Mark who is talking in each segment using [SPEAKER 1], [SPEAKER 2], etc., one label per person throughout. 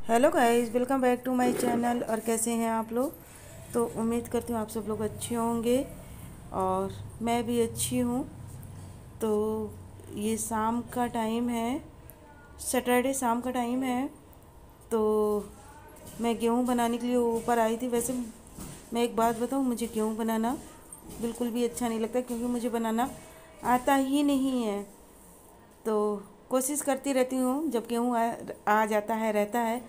[SPEAKER 1] Hello guys, welcome back to my channel. और कैसे हैं आप लोग? तो उम्मीद करती हूँ आप सब लोग अच्छे होंगे और मैं भी अच्छी हूँ। तो ये शाम का टाइम है, सैटरडे शाम का टाइम है। तो मैं गेहूँ बनाने के लिए ऊपर आई थी। वैसे मैं एक बात बताऊँ, मुझे गेहूँ बनाना बिल्कुल भी अच्छा नहीं लगता क्योंकि मुझे बनाना आता ही नहीं है। तो कोशिश करती रहती हूँ, जब गेहूँ आ जाता है रहता है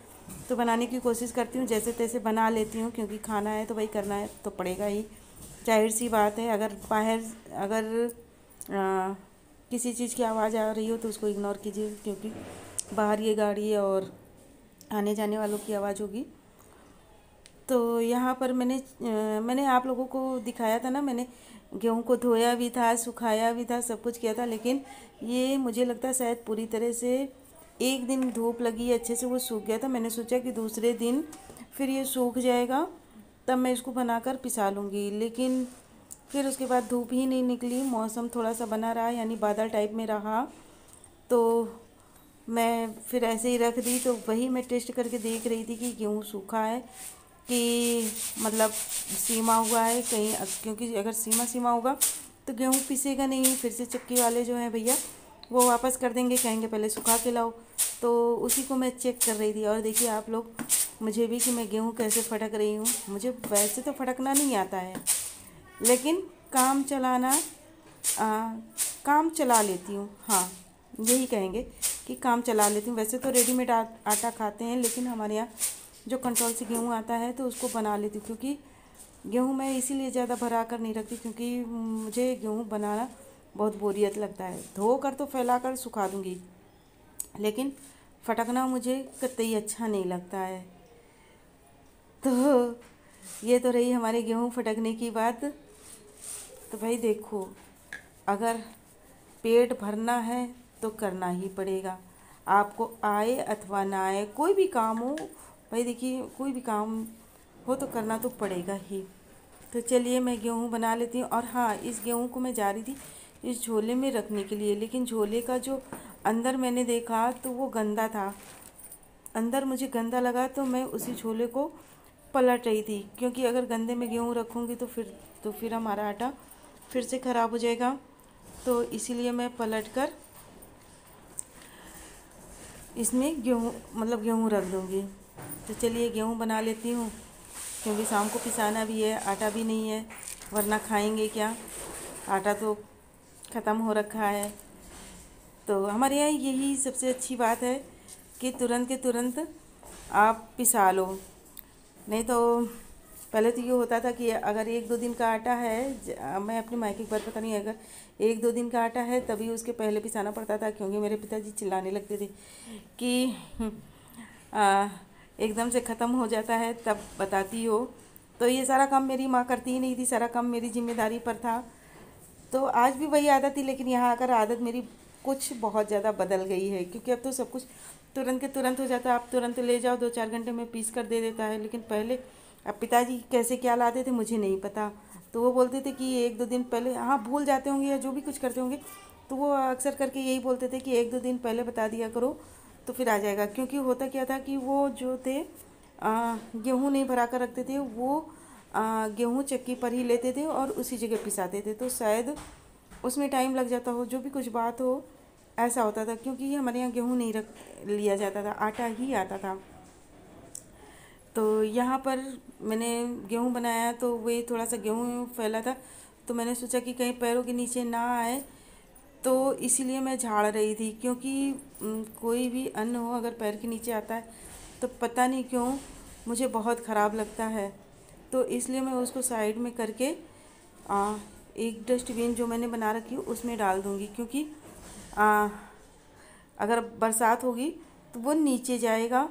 [SPEAKER 1] तो बनाने की कोशिश करती हूँ, जैसे तैसे बना लेती हूँ क्योंकि खाना है तो भाई करना है तो पड़ेगा ही। जाहिर सी बात है, अगर किसी चीज़ की आवाज़ आ रही हो तो उसको इग्नोर कीजिए क्योंकि बाहर ये गाड़ी और आने जाने वालों की आवाज़ होगी। तो यहाँ पर मैंने आप लोगों को दिखाया था ना, मैंने गेहूं को धोया भी था, सुखाया भी था, सब कुछ किया था। लेकिन ये मुझे लगता है शायद पूरी तरह से एक दिन धूप लगी, अच्छे से वो सूख गया था। मैंने सोचा कि दूसरे दिन फिर ये सूख जाएगा, तब मैं इसको बनाकर पिसा लूँगी। लेकिन फिर उसके बाद धूप ही नहीं निकली, मौसम थोड़ा सा बना रहा यानी बादल टाइप में रहा। तो मैं फिर ऐसे ही रख दी। तो वही मैं टेस्ट करके देख रही थी कि गेहूँ सूखा है कि मतलब सीमा हुआ है कहीं, क्योंकि अगर सीमा सीमा होगा तो गेहूँ पिसेगा नहीं। फिर से चक्की वाले जो हैं भैया वो वापस कर देंगे, कहेंगे पहले सुखा के लाओ। तो उसी को मैं चेक कर रही थी। और देखिए आप लोग मुझे भी कि मैं गेहूँ कैसे फटक रही हूँ। मुझे वैसे तो फटकना नहीं आता है, लेकिन काम चलाना आ, काम चला लेती हूँ। हाँ, यही कहेंगे कि काम चला लेती हूँ। वैसे तो रेडीमेड आटा खाते हैं, लेकिन हमारे यहाँ जो कंट्रोल से गेहूँ आता है तो उसको बना लेती हूँ। क्योंकि गेहूँ मैं इसीलिए ज़्यादा भरा कर नहीं रखती क्योंकि मुझे गेहूँ बनाना बहुत बोरियत लगता है। धो कर तो फैला कर सुखा दूँगी, लेकिन फटकना मुझे कतई अच्छा नहीं लगता है। तो ये तो रही हमारे गेहूँ फटकने की बात। तो भाई देखो, अगर पेट भरना है तो करना ही पड़ेगा, आपको आए अथवा ना आए। कोई भी काम हो भाई, देखिए कोई भी काम हो तो करना तो पड़ेगा ही। तो चलिए मैं गेहूँ बना लेती हूँ। और हाँ, इस गेहूँ को मैं जा रही थी इस झोले में रखने के लिए, लेकिन झोले का जो अंदर मैंने देखा तो वो गंदा था। अंदर मुझे गंदा लगा तो मैं उसी झोले को पलट रही थी, क्योंकि अगर गंदे में गेहूँ रखूँगी तो फिर हमारा आटा फिर से ख़राब हो जाएगा। तो इसीलिए मैं पलट कर इसमें गेहूँ रख दूँगी। तो चलिए गेहूँ बना लेती हूँ, क्योंकि शाम को पिसाना भी है, आटा भी नहीं है, वरना खाएंगे क्या। आटा तो ख़त्म हो रखा है। तो हमारे यहाँ यही सबसे अच्छी बात है कि तुरंत के तुरंत आप पिसा लो। नहीं तो पहले तो ये होता था कि अगर एक दो दिन का आटा है, मैं अपने मायके की बात पता नहीं, अगर एक दो दिन का आटा है तभी उसके पहले पिसाना पड़ता था, क्योंकि मेरे पिताजी चिल्लाने लगते थे कि आ, एकदम से ख़त्म हो जाता है तब बताती हो। तो ये सारा काम मेरी माँ करती ही नहीं थी, सारा काम मेरी जिम्मेदारी पर था। तो आज भी वही आदत थी, लेकिन यहाँ आकर आदत मेरी कुछ बहुत ज़्यादा बदल गई है, क्योंकि अब तो सब कुछ तुरंत के तुरंत हो जाता है। आप तुरंत ले जाओ, 2-4 घंटे में पीस कर दे देता है। लेकिन पहले अब पिताजी कैसे क्या लाते थे मुझे नहीं पता। तो वो बोलते थे कि एक दो दिन पहले, हाँ भूल जाते होंगे या जो भी कुछ करते होंगे, तो वो अक्सर करके यही बोलते थे कि एक दो दिन पहले बता दिया करो तो फिर आ जाएगा। क्योंकि होता क्या था कि वो जो थे गेहूँ नहीं भरा कर रखते थे, वो गेहूँ चक्की पर ही लेते थे और उसी जगह पिसाते थे। तो शायद उसमें टाइम लग जाता हो, जो भी कुछ बात हो, ऐसा होता था। क्योंकि हमारे यहाँ गेहूँ नहीं रख लिया जाता था, आटा ही आता था। तो यहाँ पर मैंने गेहूँ बनाया तो वही थोड़ा सा गेहूँ फैला था, तो मैंने सोचा कि कहीं पैरों के नीचे ना आए, तो इसीलिए मैं झाड़ रही थी। क्योंकि कोई भी अन्न हो अगर पैर के नीचे आता है तो पता नहीं क्यों मुझे बहुत ख़राब लगता है। तो इसलिए मैं उसको साइड में करके एक डस्टबिन जो मैंने बना रखी है उसमें डाल दूँगी। क्योंकि आ, अगर बरसात होगी तो वो नीचे जाएगा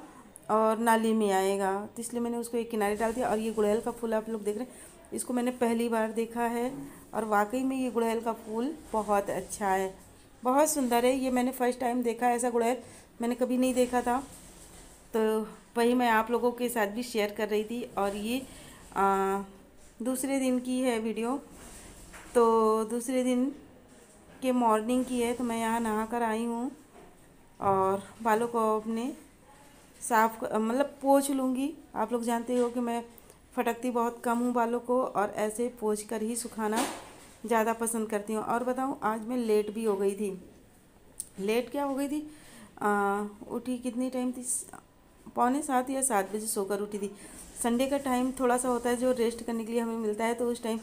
[SPEAKER 1] और नाली में आएगा, तो इसलिए मैंने उसको एक किनारे डाल दिया। और ये गुड़हल का फूल आप लोग देख रहे हैं, इसको मैंने पहली बार देखा है और वाकई में ये गुड़हल का फूल बहुत अच्छा है, बहुत सुंदर है। ये मैंने फ़र्स्ट टाइम देखा है, ऐसा गुड़हल मैंने कभी नहीं देखा था। तो वही मैं आप लोगों के साथ भी शेयर कर रही थी। और ये दूसरे दिन की है वीडियो, तो दूसरे दिन के मॉर्निंग की है। तो मैं यहाँ नहा कर आई हूँ और बालों को अपने मतलब पोंछ लूँगी। आप लोग जानते हो कि मैं फटकती बहुत कम हूँ बालों को, और ऐसे पोंछ कर ही सुखाना ज़्यादा पसंद करती हूँ। और बताऊँ, आज मैं लेट भी हो गई थी। लेट क्या हो गई थी, उठी कितनी टाइम थी, 6:45 या 7 बजे सोकर उठी थी। संडे का टाइम थोड़ा सा होता है जो रेस्ट करने के लिए हमें मिलता है, तो उस टाइम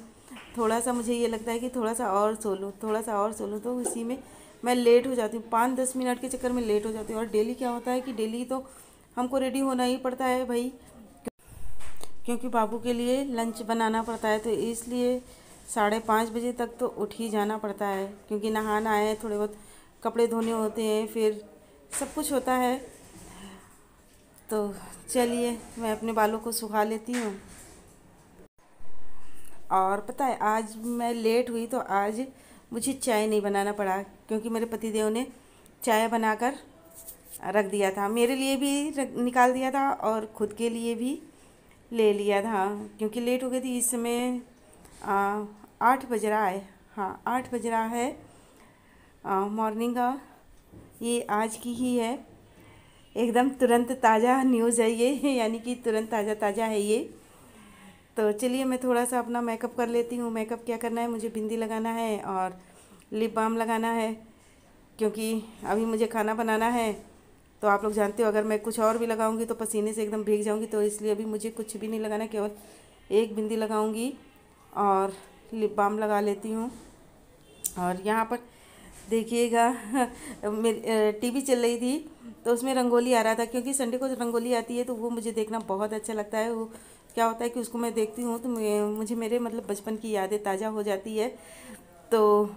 [SPEAKER 1] थोड़ा सा मुझे ये लगता है कि थोड़ा सा और सो लूँ, थोड़ा सा और सो लूँ, तो इसी में मैं लेट हो जाती हूँ। 5-10 मिनट के चक्कर में लेट हो जाती हूँ। और डेली क्या होता है कि डेली तो हमको रेडी होना ही पड़ता है भाई, क्योंकि बाबू के लिए लंच बनाना पड़ता है, तो इसलिए 5:30 बजे तक तो उठ ही जाना पड़ता है, क्योंकि नहाना है, थोड़े बहुत कपड़े धोने होते हैं, फिर सब कुछ होता है। तो चलिए मैं अपने बालों को सुखा लेती हूँ। और पता है, आज मैं लेट हुई तो आज मुझे चाय नहीं बनाना पड़ा, क्योंकि मेरे पतिदेव ने चाय बनाकर रख दिया था, मेरे लिए भी निकाल दिया था और ख़ुद के लिए भी ले लिया था, क्योंकि लेट हो गई थी। इस समय 8 बज रहा है, हाँ 8 बज रहा है मॉर्निंग का। ये आज की ही है, एकदम तुरंत ताज़ा न्यूज़ है ये यानी कि तुरंत ताज़ा ताज़ा है ये। तो चलिए मैं थोड़ा सा अपना मेकअप कर लेती हूँ। मेकअप क्या करना है, मुझे बिंदी लगाना है और लिप बाम लगाना है, क्योंकि अभी मुझे खाना बनाना है। तो आप लोग जानते हो, अगर मैं कुछ और भी लगाऊंगी तो पसीने से एकदम भीग जाऊंगी, तो इसलिए अभी मुझे कुछ भी नहीं लगाना, केवल एक बिंदी लगाऊंगी और लिप बाम लगा लेती हूँ। और यहाँ पर देखिएगा मेरी टीवी चल रही थी, तो उसमें रंगोली आ रहा था, क्योंकि संडे को रंगोली आती है तो वो मुझे देखना बहुत अच्छा लगता है। वो क्या होता है कि उसको मैं देखती हूँ तो मुझे मेरे मतलब बचपन की यादें ताज़ा हो जाती है। तो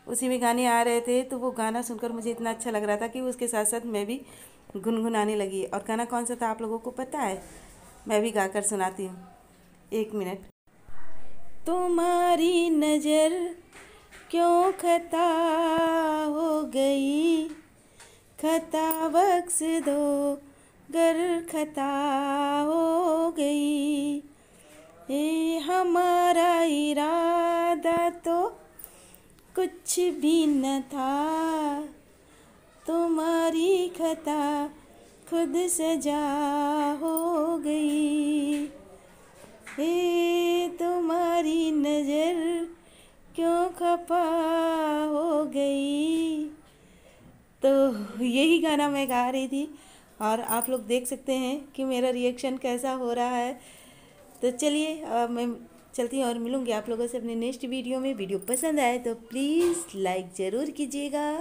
[SPEAKER 1] उसी में गाने आ रहे थे, तो वो गाना सुनकर मुझे इतना अच्छा लग रहा था कि उसके साथ साथ मैं भी गुनगुनाने लगी। और गाना कौन सा था आप लोगों को पता है? मैं भी गाकर सुनाती हूँ, 1 मिनट। तुम्हारी नज़र क्यों खता हो गई, खता बख्श दो गर खता हो गई, ये हमारा इरादा तो कुछ भी न था, तुम्हारी खता खुद सजा हो गई, हे तुम्हारी नज़र क्यों खपा हो गई। तो यही गाना मैं गा रही थी, और आप लोग देख सकते हैं कि मेरा रिएक्शन कैसा हो रहा है। तो चलिए मैं चलती हूँ और मिलूँगी आप लोगों से अपने नेक्स्ट वीडियो में। वीडियो पसंद आए तो प्लीज़ लाइक ज़रूर कीजिएगा।